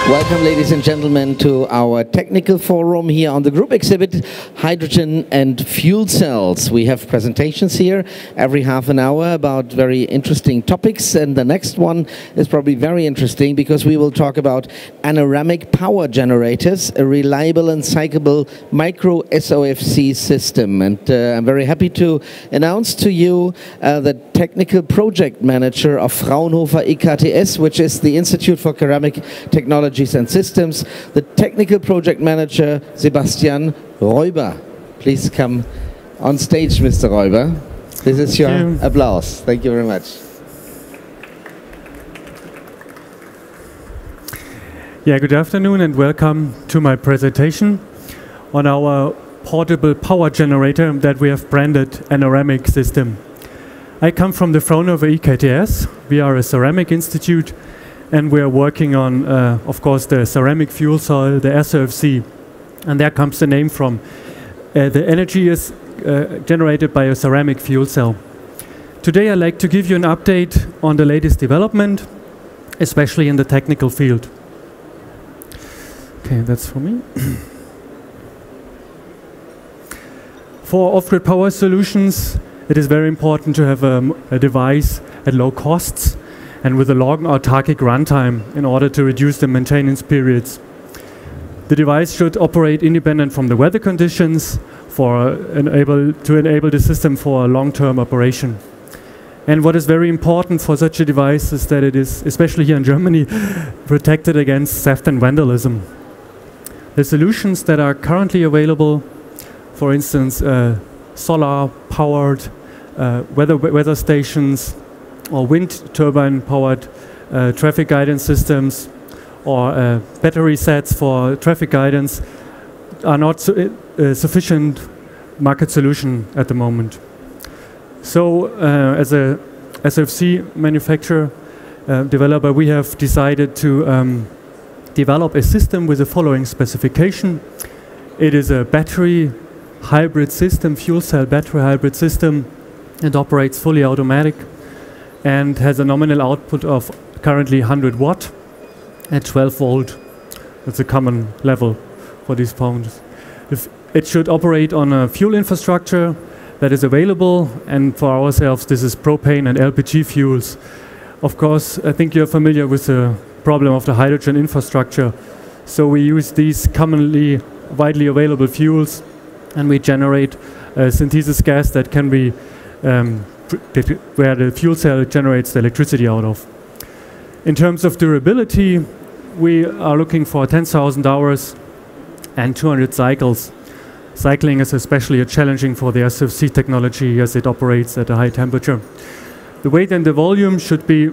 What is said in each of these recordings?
Welcome, ladies and gentlemen, to our technical forum here on the group exhibit, Hydrogen and Fuel Cells. We have presentations here every half an hour about very interesting topics, and the next one is probably very interesting because we will talk about Eneramic power generators, a reliable and cycleable micro-SOFC system. And I'm very happy to announce to you the technical project manager of Fraunhofer IKTS, which is the Institute for Ceramic Technologies and Systems, the technical project manager, Sebastian Reuber. Please come on stage, Mr. Reuber. This is your applause. Thank you very much. Yeah, good afternoon and welcome to my presentation on our portable power generator that we have branded Eneramic system. I come from the Fraunhofer IKTS. We are a ceramic institute, and we are working on, of course, the ceramic fuel cell, the SOFC, and there comes the name from. The energy is generated by a ceramic fuel cell. Today I'd like to give you an update on the latest development, especially in the technical field. Okay, that's for me. For off-grid power solutions, it is very important to have a device at low costs and with a long autarkic runtime in order to reduce the maintenance periods. The device should operate independent from the weather conditions to enable the system for a long-term operation. And what is very important for such a device is that it is, especially here in Germany, protected against theft and vandalism. The solutions that are currently available, for instance, solar-powered weather stations, or wind turbine-powered traffic guidance systems, or battery sets for traffic guidance, are not sufficient market solution at the moment. So, as a SOFC manufacturer, developer, we have decided to develop a system with the following specification. It is a battery hybrid system, fuel cell battery hybrid system. It operates fully automatic and has a nominal output of currently 100 watt at 12 volt. That's a common level for these phones. It should operate on a fuel infrastructure that is available, and for ourselves this is propane and LPG fuels. Of course, I think you're familiar with the problem of the hydrogen infrastructure. So we use these commonly widely available fuels, and we generate a synthesis gas that can be where the fuel cell generates the electricity out of. In terms of durability, we are looking for 10,000 hours and 200 cycles. Cycling is especially challenging for the SOFC technology as it operates at a high temperature. The weight and the volume should be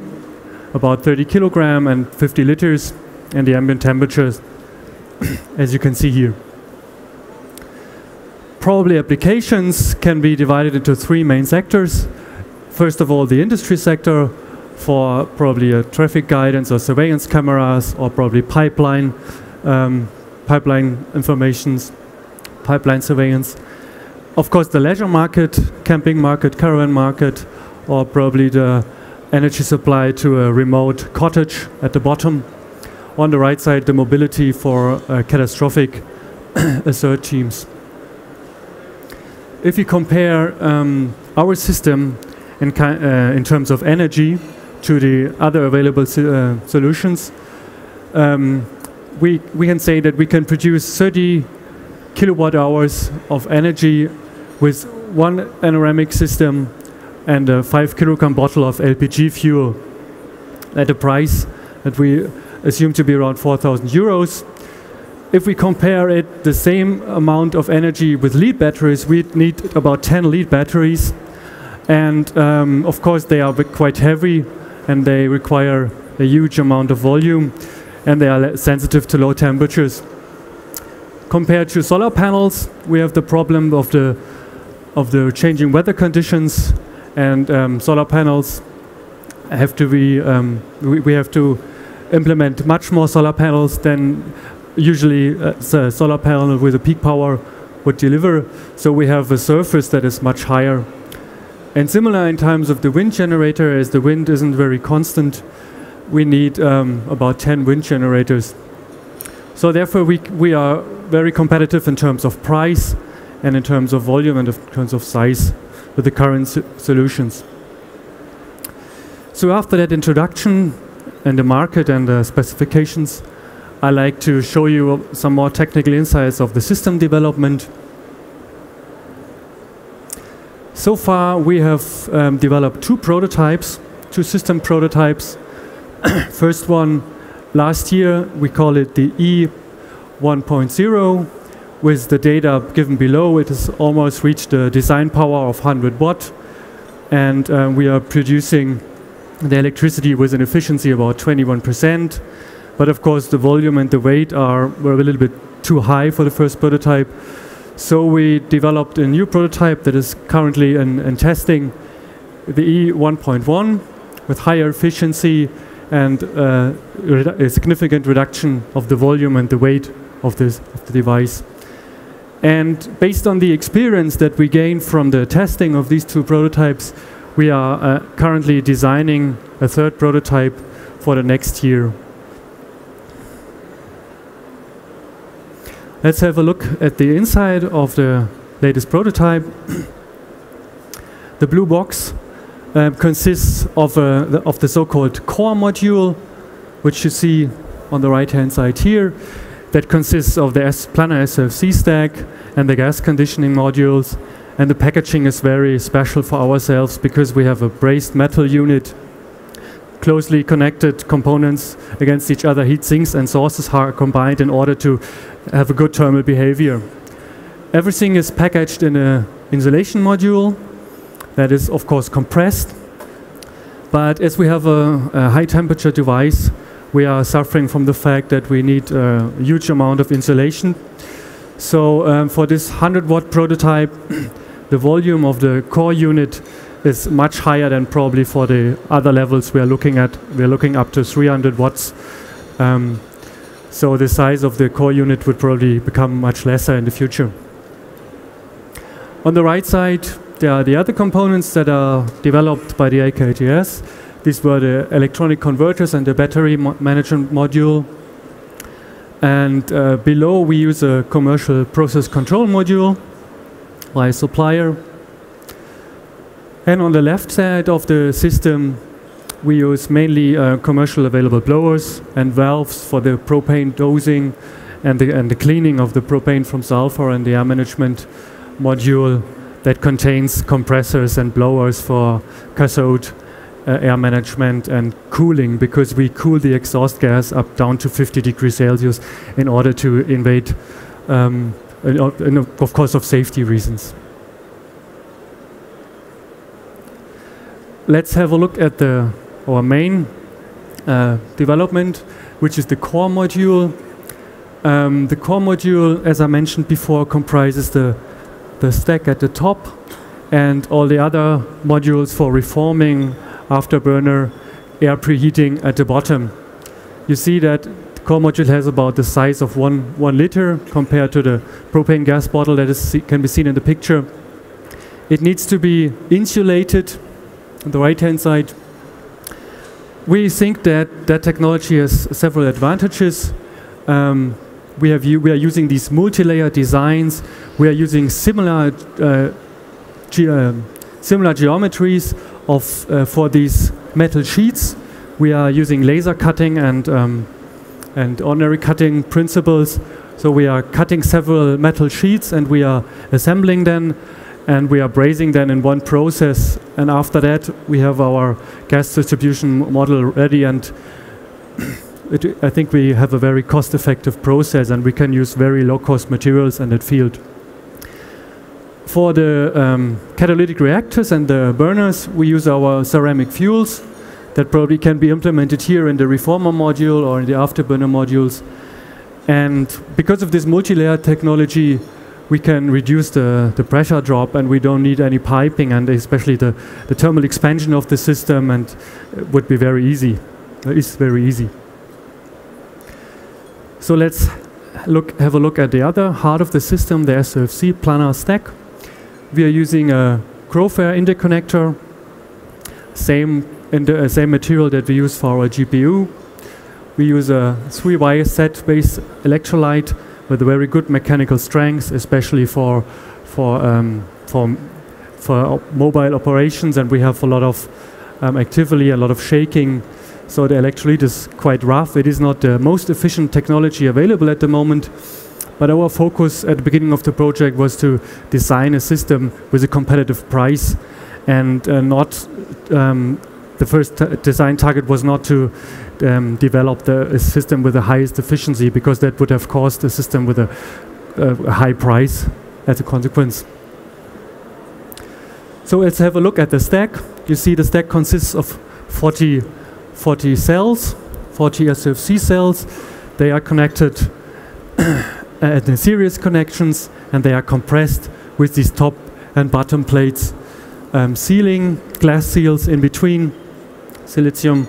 about 30 kilogram and 50 liters, and the ambient temperatures, as you can see here. Probably applications can be divided into three main sectors. First of all, the industry sector for probably traffic guidance or surveillance cameras, or probably pipeline informations, pipeline surveillance. Of course, the leisure market, camping market, caravan market, or probably the energy supply to a remote cottage at the bottom. On the right side, the mobility for catastrophic alert teams. If you compare our system in terms of energy to the other available solutions, we can say that we can produce 30 kilowatt hours of energy with one Eneramic system and a 5 kilogram bottle of LPG fuel at a price that we assume to be around 4,000 euros. If we compare it, the same amount of energy with lead batteries, we need about 10 lead batteries. And of course, they are quite heavy and they require a huge amount of volume, and they are sensitive to low temperatures. Compared to solar panels, we have the problem of the changing weather conditions, and solar panels have to be, we have to implement much more solar panels than usually a solar panel with a peak power would deliver. So we have a surface that is much higher. And similar in terms of the wind generator, as the wind isn't very constant, we need about 10 wind generators So therefore we are very competitive in terms of price and in terms of volume and in terms of size with the current solutions. So after that introduction and the market and the specifications, I like to show you some more technical insights of the system development. So far we have developed two system prototypes. First one last year, we call it the E1.0. With the data given below, it has almost reached the design power of 100 watt, and we are producing the electricity with an efficiency about 21%. But of course the volume and the weight were a little bit too high for the first prototype. So we developed a new prototype that is currently in testing, the E1.1, with higher efficiency and a significant reduction of the volume and the weight of the device. And based on the experience that we gained from the testing of these two prototypes, we are currently designing a third prototype for the next year. Let's have a look at the inside of the latest prototype. The blue box consists of the so-called core module, which you see on the right-hand side here. That consists of the planar SOFC stack and the gas conditioning modules. And the packaging is very special for ourselves because we have a brazed metal unit, closely connected components against each other, heat sinks and sources are combined in order to have a good thermal behavior. Everything is packaged in an insulation module that is of course compressed, but as we have a high temperature device, we are suffering from the fact that we need a huge amount of insulation. So for this 100 watt prototype, the volume of the core unit is much higher than probably for the other levels we are looking at. We are looking up to 300 watts. So the size of the core unit would probably become much lesser in the future. On the right side, there are the other components that are developed by the IKTS. These were the electronic converters and the battery management module. And below we use a commercial process control module by a supplier. And on the left side of the system, we use mainly commercial available blowers and valves for the propane dosing and the cleaning of the propane from sulfur, and the air management module that contains compressors and blowers for cathode air management and cooling, because we cool the exhaust gas up down to 50 degrees Celsius in order to invade, of course, of safety reasons. Let's have a look at our main development, which is the core module. The core module, as I mentioned before, comprises the stack at the top and all the other modules for reforming, afterburner, air preheating at the bottom. You see that the core module has about the size of one liter compared to the propane gas bottle that can be seen in the picture. It needs to be insulated on the right-hand side. We think that that technology has several advantages. We are using these multi-layer designs. We are using similar geometries for these metal sheets. We are using laser cutting and ordinary cutting principles. So we are cutting several metal sheets and we are assembling them, and we are brazing them in one process. And after that, we have our gas distribution model ready, and I think we have a very cost-effective process, and we can use very low-cost materials in that field. For the catalytic reactors and the burners, we use our ceramic fuels that probably can be implemented here in the reformer module or in the afterburner modules. And because of this multi-layer technology, we can reduce the pressure drop, and we don't need any piping, and especially the thermal expansion of the system, and it would be very easy. It's very easy. So let's have a look at the other heart of the system, the SOFC planar stack. We are using a Reuber interconnector, same material that we use for our GPU. We use a 3-wire set-based electrolyte with a very good mechanical strength, especially for mobile operations, and we have a lot of activity, a lot of shaking. So the electrolyte is quite rough. It is not the most efficient technology available at the moment, but our focus at the beginning of the project was to design a system with a competitive price, and the first design target was not to develop a system with the highest efficiency, because that would have caused a system with a high price as a consequence. So let's have a look at the stack. You see the stack consists of 40 cells, 40 SOFC cells. They are connected in series connections, and they are compressed with these top and bottom plates, sealing, glass seals in between, silicium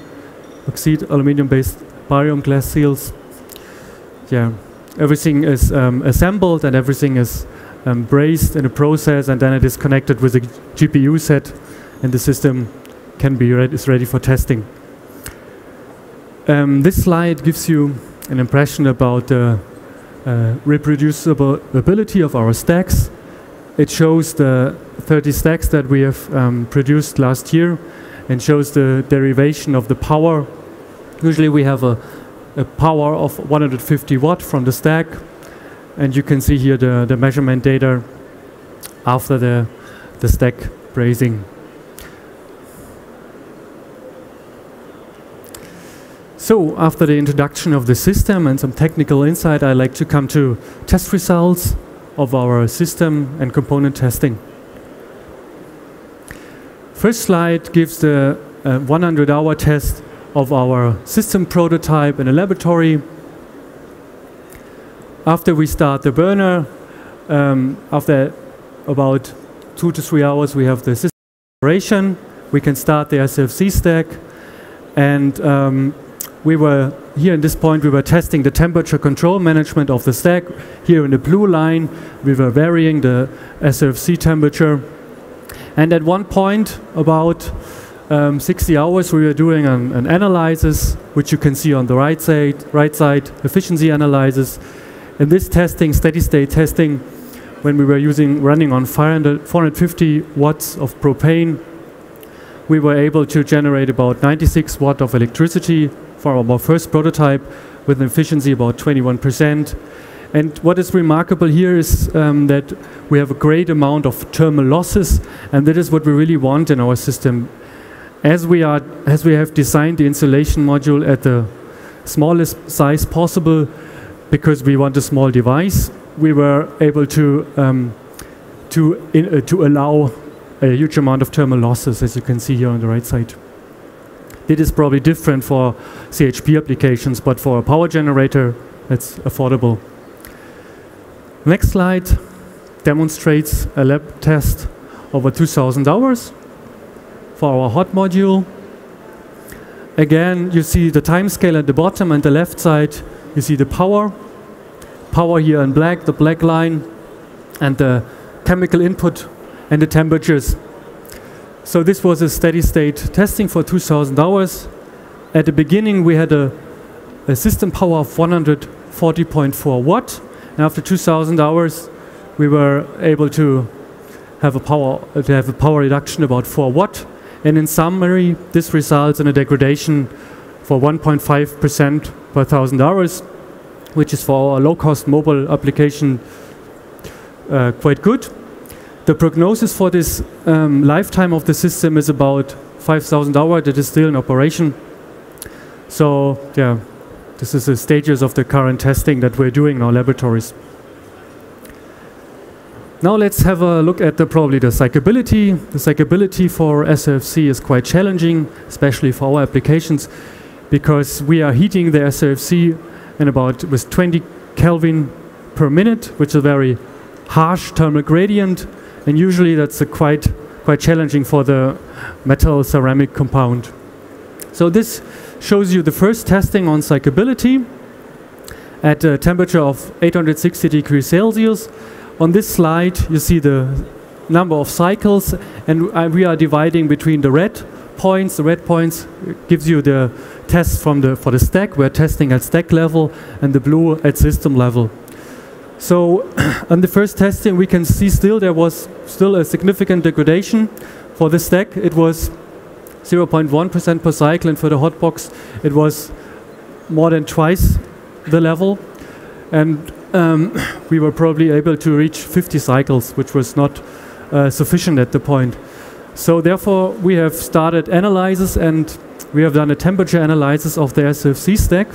oxide, aluminum-based barium glass seals. Yeah, everything is assembled and everything is braced in a process, and then it is connected with a GPU set, and the system is ready for testing. This slide gives you an impression about the reproducibility of our stacks. It shows the 30 stacks that we have produced last year, and shows the derivation of the power. Usually we have a power of 150 watt from the stack, and you can see here the measurement data after the stack brazing. So after the introduction of the system and some technical insight, I'd like to come to test results of our system and component testing. First slide gives the 100-hour test of our system prototype in a laboratory. After we start the burner, after about 2 to 3 hours, we have the system operation. We can start the SOFC stack, and we were here at this point. We were testing the temperature control management of the stack. Here in the blue line, we were varying the SOFC temperature. And at one point, about 60 hours, we were doing an analysis, which you can see on the right side, efficiency analysis. In this testing, steady state testing, when we were running on 450 watts of propane, we were able to generate about 96 watt of electricity for our first prototype, with an efficiency about 21%. And what is remarkable here is that we have a great amount of thermal losses, and that is what we really want in our system. As we have designed the insulation module at the smallest size possible, because we want a small device, we were able to allow a huge amount of thermal losses, as you can see here on the right side. It is probably different for CHP applications, but for a power generator, it's affordable. Next slide demonstrates a lab test over 2,000 hours for our hot module. Again, you see the time scale at the bottom, and the left side you see the power here in black, the black line, and the chemical input and the temperatures. So this was a steady state testing for 2,000 hours. At the beginning we had a system power of 140.4 watt, and after 2,000 hours we were able to have a power reduction about 4 watt. And in summary, this results in a degradation for 1.5% per 1,000 hours, which is for our low-cost mobile application quite good. The prognosis for this lifetime of the system is about 5,000 hours. That is still in operation. So yeah, this is the stages of the current testing that we're doing in our laboratories. Now let's have a look at probably the cycleability. The cycleability for SOFC is quite challenging, especially for our applications, because we are heating the SOFC with 20 Kelvin per minute, which is a very harsh thermal gradient, and usually that's quite challenging for the metal ceramic compound. So this shows you the first testing on cycleability at a temperature of 860 degrees Celsius. On this slide you see the number of cycles, and we are dividing between the red points, the red points, gives you the tests for the stack. We're testing at stack level, and the blue at system level. So on the first testing, we can see there was still a significant degradation. For the stack, it was 0.1% per cycle, and for the hotbox, it was more than twice the level. And we were probably able to reach 50 cycles, which was not sufficient at the point. So therefore, we have started analysis, and we have done a temperature analysis of the SOFC stack.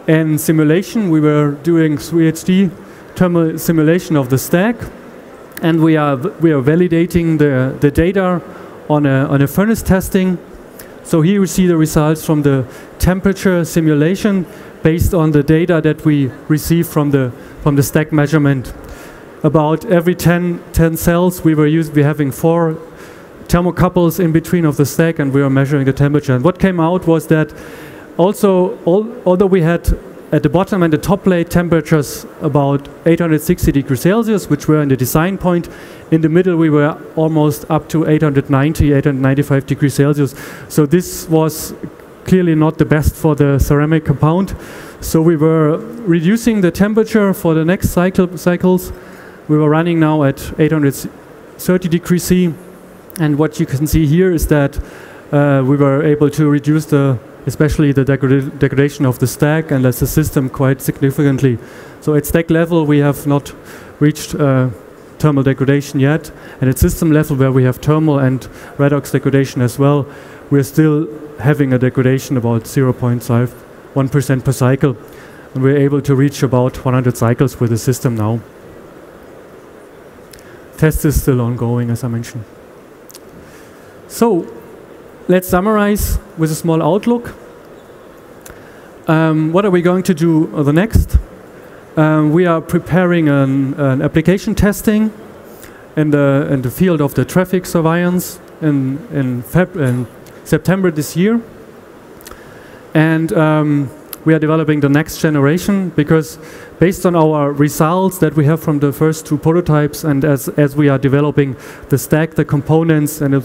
And simulation, we were doing 3HD thermal simulation of the stack, and we are validating the data on a furnace testing. So here we see the results from the temperature simulation based on the data that we receive from the stack measurement. About every 10 cells, we were having 4 thermocouples in between of the stack, and we were measuring the temperature. And what came out was that also, although we had at the bottom and the top plate temperatures about 860 degrees Celsius, which were in the design point, in the middle we were almost up to 895 degrees Celsius. So this was clearly not the best for the ceramic compound. So we were reducing the temperature for the next cycles. We were running now at 830 degrees C. And what you can see here is that we were able to reduce especially the degradation of the stack and the system quite significantly. So at stack level, we have not reached thermal degradation yet. And at system level, where we have thermal and redox degradation as well, we're still having a degradation about 0.1% per cycle. And we're able to reach about 100 cycles with the system now. Test is still ongoing, as I mentioned. So let's summarize with a small outlook. What are we going to do the next? We are preparing an application testing in the field of the traffic surveillance in September this year. And we are developing the next generation, because based on our results that we have from the first 2 prototypes, and as we are developing the stack, the components, and as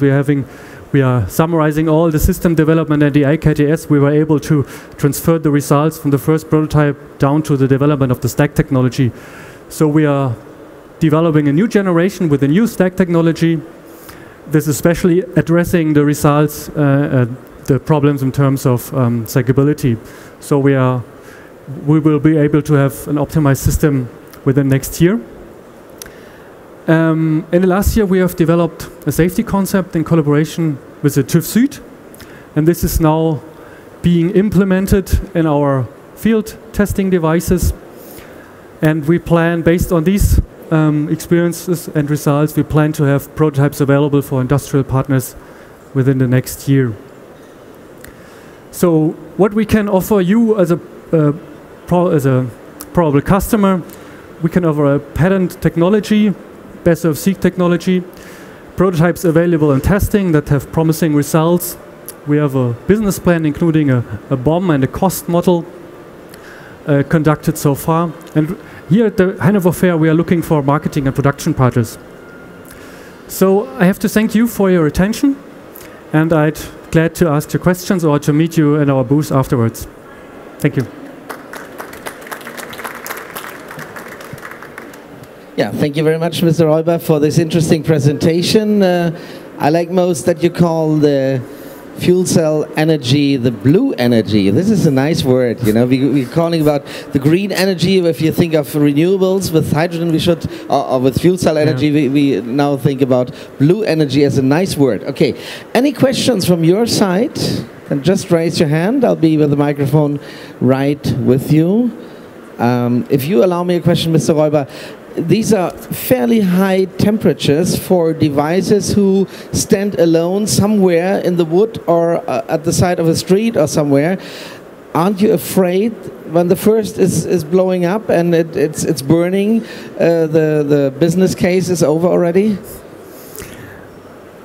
we are summarizing all the system development and the IKTS, we were able to transfer the results from the first prototype down to the development of the stack technology. So we are developing a new generation with a new stack technology. This is especially addressing the results, the problems in terms of cyclability. So we will be able to have an optimized system within next year. In the last year, we have developed a safety concept in collaboration with the TÜV Süd, and this is now being implemented in our field testing devices. And we plan, based on these experiences and results, we plan to have prototypes available for industrial partners within the next year. So what we can offer you as a probable customer, we can offer a patent technology, SOFC technology, prototypes available in testing that have promising results. We have a business plan including a BOM and a cost model conducted so far. And here at the Hannover Fair, we are looking for marketing and production partners. So I have to thank you for your attention, and I'd glad to ask your questions or to meet you in our booth afterwards. Thank you. Yeah, thank you very much, Mr. Reuber, for this interesting presentation. I like most that you call the fuel cell energy the blue energy. This is a nice word, you know. We're calling about the green energy. If you think of renewables with hydrogen, we should, or with fuel cell energy, yeah. we now think about blue energy as a nice word. Okay, any questions from your side? And just raise your hand. I'll be with the microphone right with you. If you allow me a question, Mr. Reuber, these are fairly high temperatures for devices who stand alone somewhere in the wood or at the side of a street or somewhere. Aren't you afraid when the first is blowing up and it's burning, the business case is over already?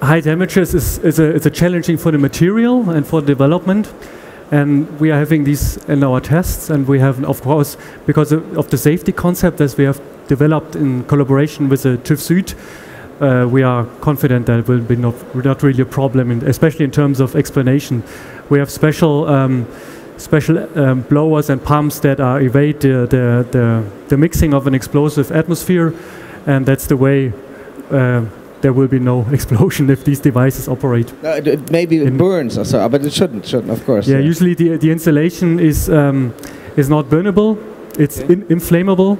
High temperatures is a challenging for the material and for development. And we are having these in our tests, and we have, of course, because of the safety concept as we have developed in collaboration with the TÜV Süd, we are confident that it will be not really a problem, especially in terms of explanation. We have special blowers and pumps that evade the mixing of an explosive atmosphere, and that's the way there will be no explosion if these devices operate. Maybe it burns or so, but it shouldn't, of course. Yeah, usually the insulation is not burnable, it's inflammable.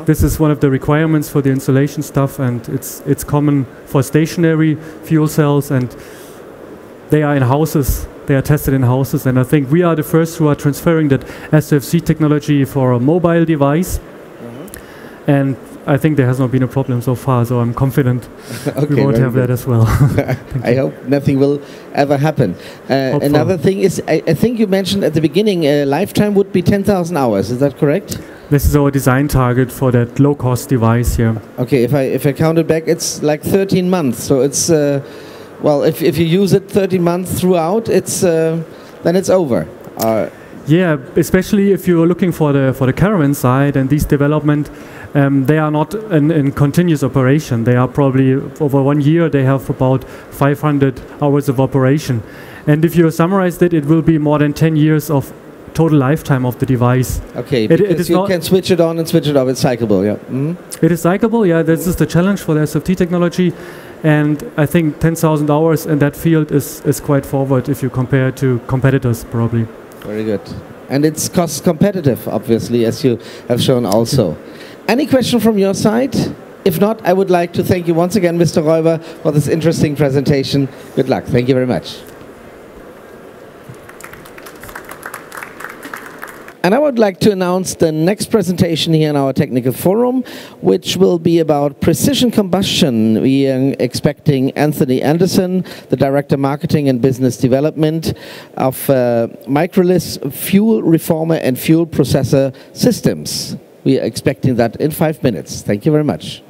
This is one of the requirements for the insulation stuff, and it's common for stationary fuel cells, and they are in houses. They are tested in houses, and I think we are the first who are transferring that SOFC technology for a mobile device. And I think there has not been a problem so far, so I'm confident we won't have that as well. I hope nothing will ever happen. Another thing is, I think you mentioned at the beginning, lifetime would be 10,000 hours. Is that correct? This is our design target for that low-cost device here. Okay, if I count it back, it's like 13 months. So it's well, if you use it 13 months throughout, it's then it's over. Yeah, especially if you're looking for the caravan side and these development. They are not in continuous operation. They are probably over 1 year. They have about 500 hours of operation, and if you summarize it, it will be more than 10 years of total lifetime of the device. Okay, because you can switch it on and switch it off. It's cyclable, yeah. It is cyclable, yeah. This is the challenge for the SFT technology, and I think 10,000 hours in that field is quite forward if you compare to competitors, probably. Very good, and it's cost competitive, obviously, as you have shown also. Any question from your side? If not, I would like to thank you once again, Mr. Reuber, for this interesting presentation. Good luck. Thank you very much. And I would like to announce the next presentation here in our technical forum, which will be about precision combustion. We are expecting Anthony Anderson, the Director Marketing and Business Development of Microlis Fuel Reformer and Fuel Processor Systems. We are expecting that in 5 minutes. Thank you very much.